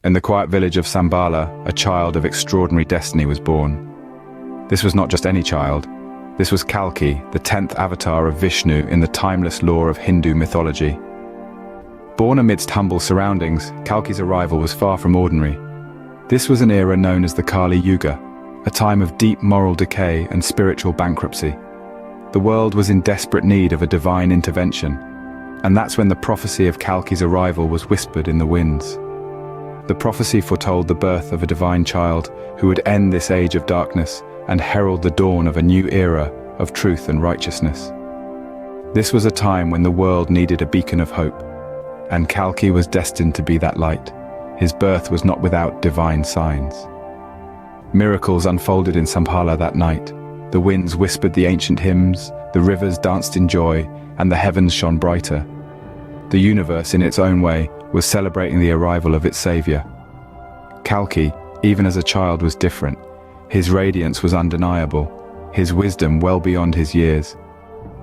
In the quiet village of Sambala, a child of extraordinary destiny was born. This was not just any child. This was Kalki, the 10th avatar of Vishnu in the timeless lore of Hindu mythology. Born amidst humble surroundings, Kalki's arrival was far from ordinary. This was an era known as the Kali Yuga, a time of deep moral decay and spiritual bankruptcy. The world was in desperate need of a divine intervention, and that's when the prophecy of Kalki's arrival was whispered in the winds. The prophecy foretold the birth of a divine child who would end this age of darkness and herald the dawn of a new era of truth and righteousness. This was a time when the world needed a beacon of hope, and Kalki was destined to be that light. His birth was not without divine signs. Miracles unfolded in Sambala that night. The winds whispered the ancient hymns, the rivers danced in joy, and the heavens shone brighter. The universe, in its own way, was celebrating the arrival of its savior. Kalki, even as a child, was different. His radiance was undeniable, his wisdom well beyond his years.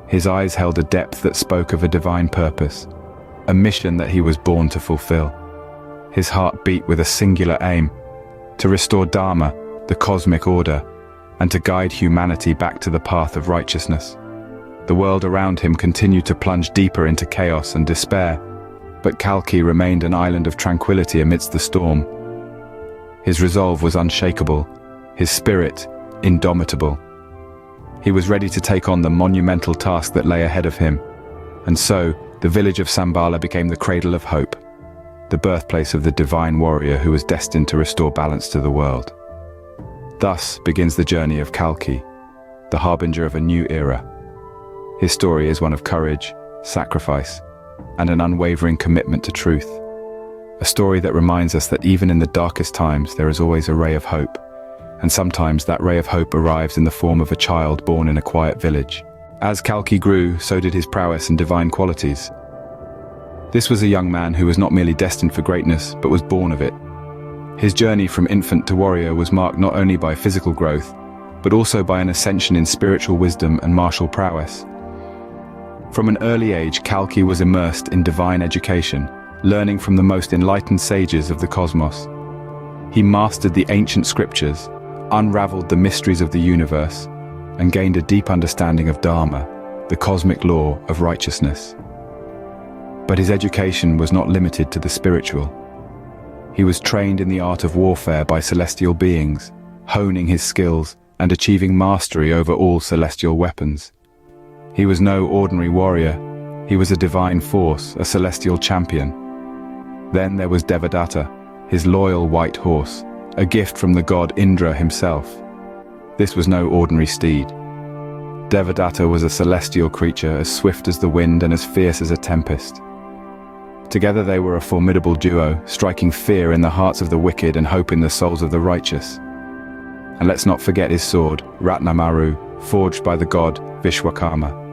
His eyes held a depth that spoke of a divine purpose, a mission that he was born to fulfill. His heart beat with a singular aim: to restore Dharma, the cosmic order, and to guide humanity back to the path of righteousness. The world around him continued to plunge deeper into chaos and despair, but Kalki remained an island of tranquility amidst the storm. His resolve was unshakable, his spirit indomitable. He was ready to take on the monumental task that lay ahead of him, and so the village of Sambala became the cradle of hope, the birthplace of the divine warrior who was destined to restore balance to the world. Thus begins the journey of Kalki, the harbinger of a new era. His story is one of courage, sacrifice, and an unwavering commitment to truth. A story that reminds us that even in the darkest times there is always a ray of hope, and sometimes that ray of hope arrives in the form of a child born in a quiet village. As Kalki grew, so did his prowess and divine qualities. This was a young man who was not merely destined for greatness, but was born of it. His journey from infant to warrior was marked not only by physical growth, but also by an ascension in spiritual wisdom and martial prowess. From an early age, Kalki was immersed in divine education, learning from the most enlightened sages of the cosmos. He mastered the ancient scriptures, unraveled the mysteries of the universe, and gained a deep understanding of Dharma, the cosmic law of righteousness. But his education was not limited to the spiritual. He was trained in the art of warfare by celestial beings, honing his skills and achieving mastery over all celestial weapons. He was no ordinary warrior. He was a divine force, a celestial champion. Then there was Devadatta, his loyal white horse, a gift from the god Indra himself. This was no ordinary steed. Devadatta was a celestial creature as swift as the wind and as fierce as a tempest. Together they were a formidable duo, striking fear in the hearts of the wicked and hope in the souls of the righteous. And let's not forget his sword, Ratnamaru, forged by the god Vishwakarma.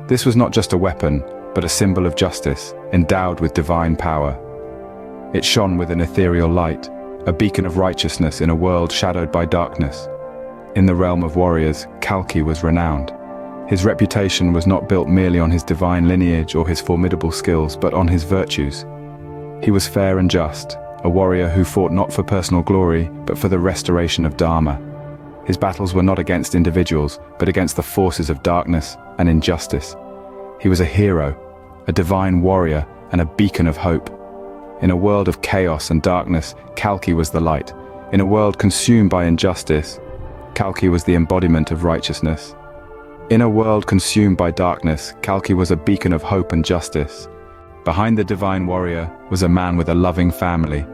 This was not just a weapon, but a symbol of justice, endowed with divine power. It shone with an ethereal light, a beacon of righteousness in a world shadowed by darkness. In the realm of warriors, Kalki was renowned. His reputation was not built merely on his divine lineage or his formidable skills, but on his virtues. He was fair and just, a warrior who fought not for personal glory, but for the restoration of Dharma. His battles were not against individuals, but against the forces of darkness and injustice. He was a hero, a divine warrior, and a beacon of hope. In a world of chaos and darkness, Kalki was the light. In a world consumed by injustice, Kalki was the embodiment of righteousness. In a world consumed by darkness, Kalki was a beacon of hope and justice. Behind the divine warrior was a man with a loving family.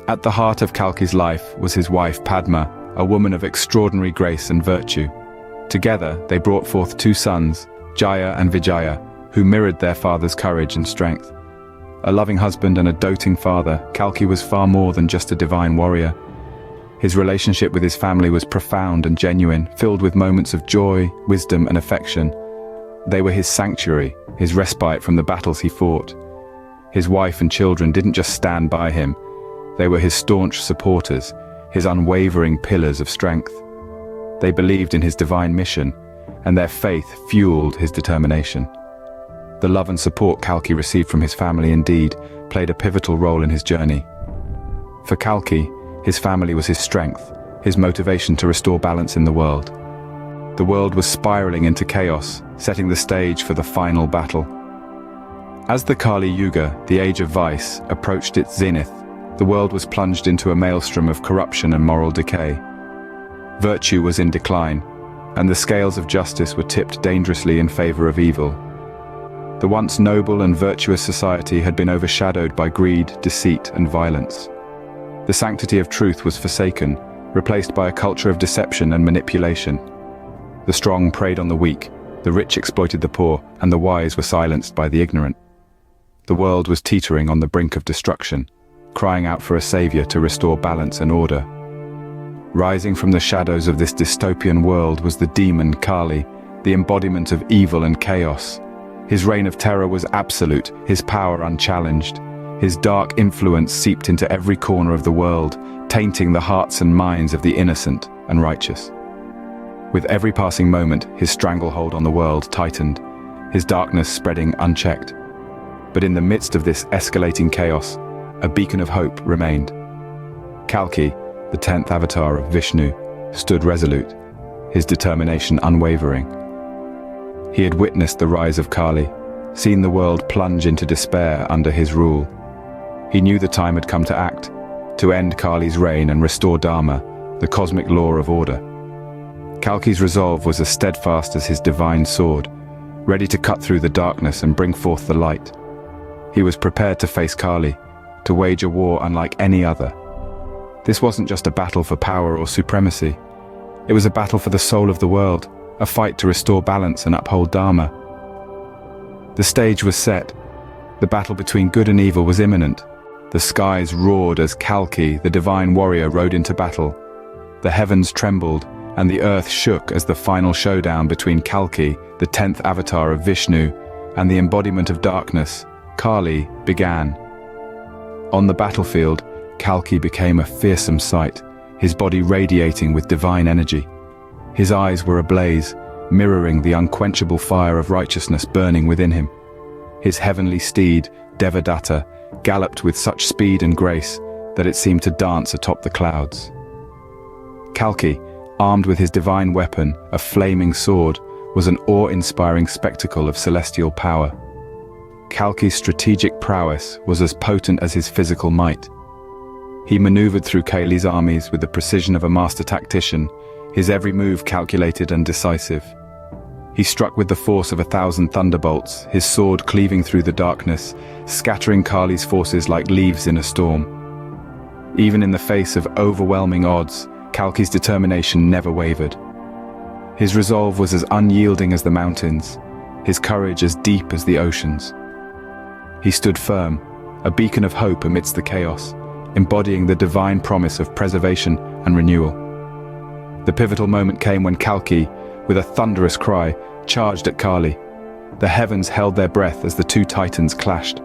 At the heart of Kalki's life was his wife Padma, a woman of extraordinary grace and virtue. Together, they brought forth two sons, Jaya and Vijaya, who mirrored their father's courage and strength. A loving husband and a doting father, Kalki was far more than just a divine warrior. His relationship with his family was profound and genuine, filled with moments of joy, wisdom, and affection. They were his sanctuary, his respite from the battles he fought. His wife and children didn't just stand by him. They were his staunch supporters, his unwavering pillars of strength. They believed in his divine mission, and their faith fueled his determination. The love and support Kalki received from his family indeed played a pivotal role in his journey. For Kalki, his family was his strength, his motivation to restore balance in the world. The world was spiraling into chaos, setting the stage for the final battle. As the Kali Yuga, the age of vice, approached its zenith, the world was plunged into a maelstrom of corruption and moral decay. Virtue was in decline, and the scales of justice were tipped dangerously in favor of evil. The once noble and virtuous society had been overshadowed by greed, deceit, and violence. The sanctity of truth was forsaken, replaced by a culture of deception and manipulation. The strong preyed on the weak, the rich exploited the poor, and the wise were silenced by the ignorant. The world was teetering on the brink of destruction, crying out for a savior to restore balance and order. Rising from the shadows of this dystopian world was the demon Kali, the embodiment of evil and chaos. His reign of terror was absolute, his power unchallenged. His dark influence seeped into every corner of the world, tainting the hearts and minds of the innocent and righteous. With every passing moment, his stranglehold on the world tightened, his darkness spreading unchecked. But in the midst of this escalating chaos, a beacon of hope remained. Kalki, the 10th avatar of Vishnu, stood resolute, his determination unwavering. He had witnessed the rise of Kali, seen the world plunge into despair under his rule. He knew the time had come to act, to end Kali's reign and restore Dharma, the cosmic law of order. Kalki's resolve was as steadfast as his divine sword, ready to cut through the darkness and bring forth the light. He was prepared to face Kali, to wage a war unlike any other. This wasn't just a battle for power or supremacy. It was a battle for the soul of the world, a fight to restore balance and uphold Dharma. The stage was set. The battle between good and evil was imminent. The skies roared as Kalki, the divine warrior, rode into battle. The heavens trembled, and the earth shook as the final showdown between Kalki, the 10th avatar of Vishnu, and the embodiment of darkness, Kali, began. On the battlefield, Kalki became a fearsome sight, his body radiating with divine energy. His eyes were ablaze, mirroring the unquenchable fire of righteousness burning within him. His heavenly steed, Devadatta, galloped with such speed and grace that it seemed to dance atop the clouds. Kalki, armed with his divine weapon, a flaming sword, was an awe-inspiring spectacle of celestial power. Kalki's strategic prowess was as potent as his physical might. He maneuvered through Kali's armies with the precision of a master tactician, his every move calculated and decisive. He struck with the force of 1,000 thunderbolts, his sword cleaving through the darkness, scattering Kali's forces like leaves in a storm. Even in the face of overwhelming odds, Kalki's determination never wavered. His resolve was as unyielding as the mountains, his courage as deep as the oceans. He stood firm, a beacon of hope amidst the chaos, embodying the divine promise of preservation and renewal. The pivotal moment came when Kalki, with a thunderous cry, charged at Kali. The heavens held their breath as the two titans clashed.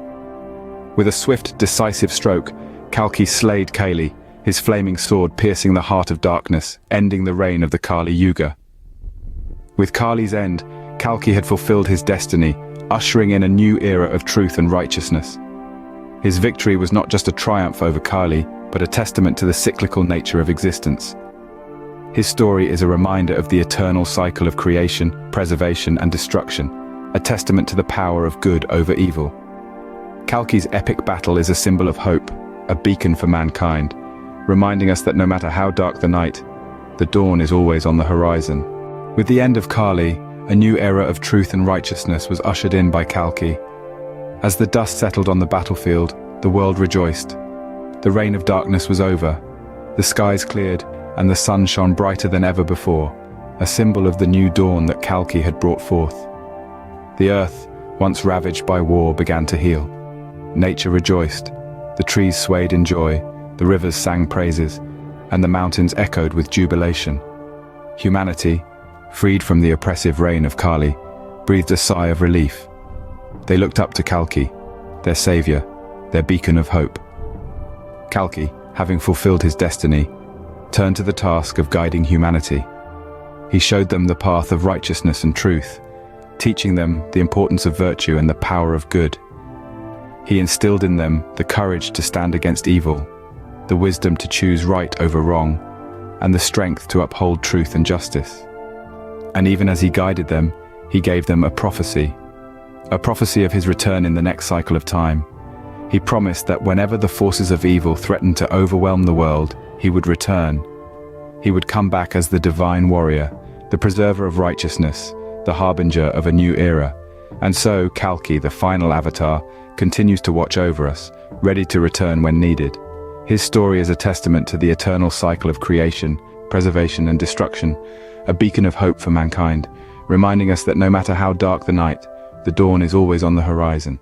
With a swift, decisive stroke, Kalki slayed Kali, his flaming sword piercing the heart of darkness, ending the reign of the Kali Yuga. With Kali's end, Kalki had fulfilled his destiny, ushering in a new era of truth and righteousness. His victory was not just a triumph over Kali, but a testament to the cyclical nature of existence. His story is a reminder of the eternal cycle of creation, preservation, and destruction, a testament to the power of good over evil. Kalki's epic battle is a symbol of hope, a beacon for mankind, reminding us that no matter how dark the night, the dawn is always on the horizon. With the end of Kali, a new era of truth and righteousness was ushered in by Kalki. As the dust settled on the battlefield, the world rejoiced. The reign of darkness was over. The skies cleared, and the sun shone brighter than ever before, a symbol of the new dawn that Kalki had brought forth. The earth, once ravaged by war, began to heal. Nature rejoiced. The trees swayed in joy, the rivers sang praises, and the mountains echoed with jubilation. Humanity, freed from the oppressive reign of Kali, breathed a sigh of relief. They looked up to Kalki, their savior, their beacon of hope. Kalki, having fulfilled his destiny, turned to the task of guiding humanity. He showed them the path of righteousness and truth, teaching them the importance of virtue and the power of good. He instilled in them the courage to stand against evil, the wisdom to choose right over wrong, and the strength to uphold truth and justice. And even as he guided them, he gave them a prophecy of his return in the next cycle of time. He promised that whenever the forces of evil threatened to overwhelm the world, he would return. He would come back as the divine warrior, the preserver of righteousness, the harbinger of a new era. And so, Kalki, the final avatar, continues to watch over us, ready to return when needed. His story is a testament to the eternal cycle of creation, preservation and destruction, a beacon of hope for mankind, reminding us that no matter how dark the night, the dawn is always on the horizon.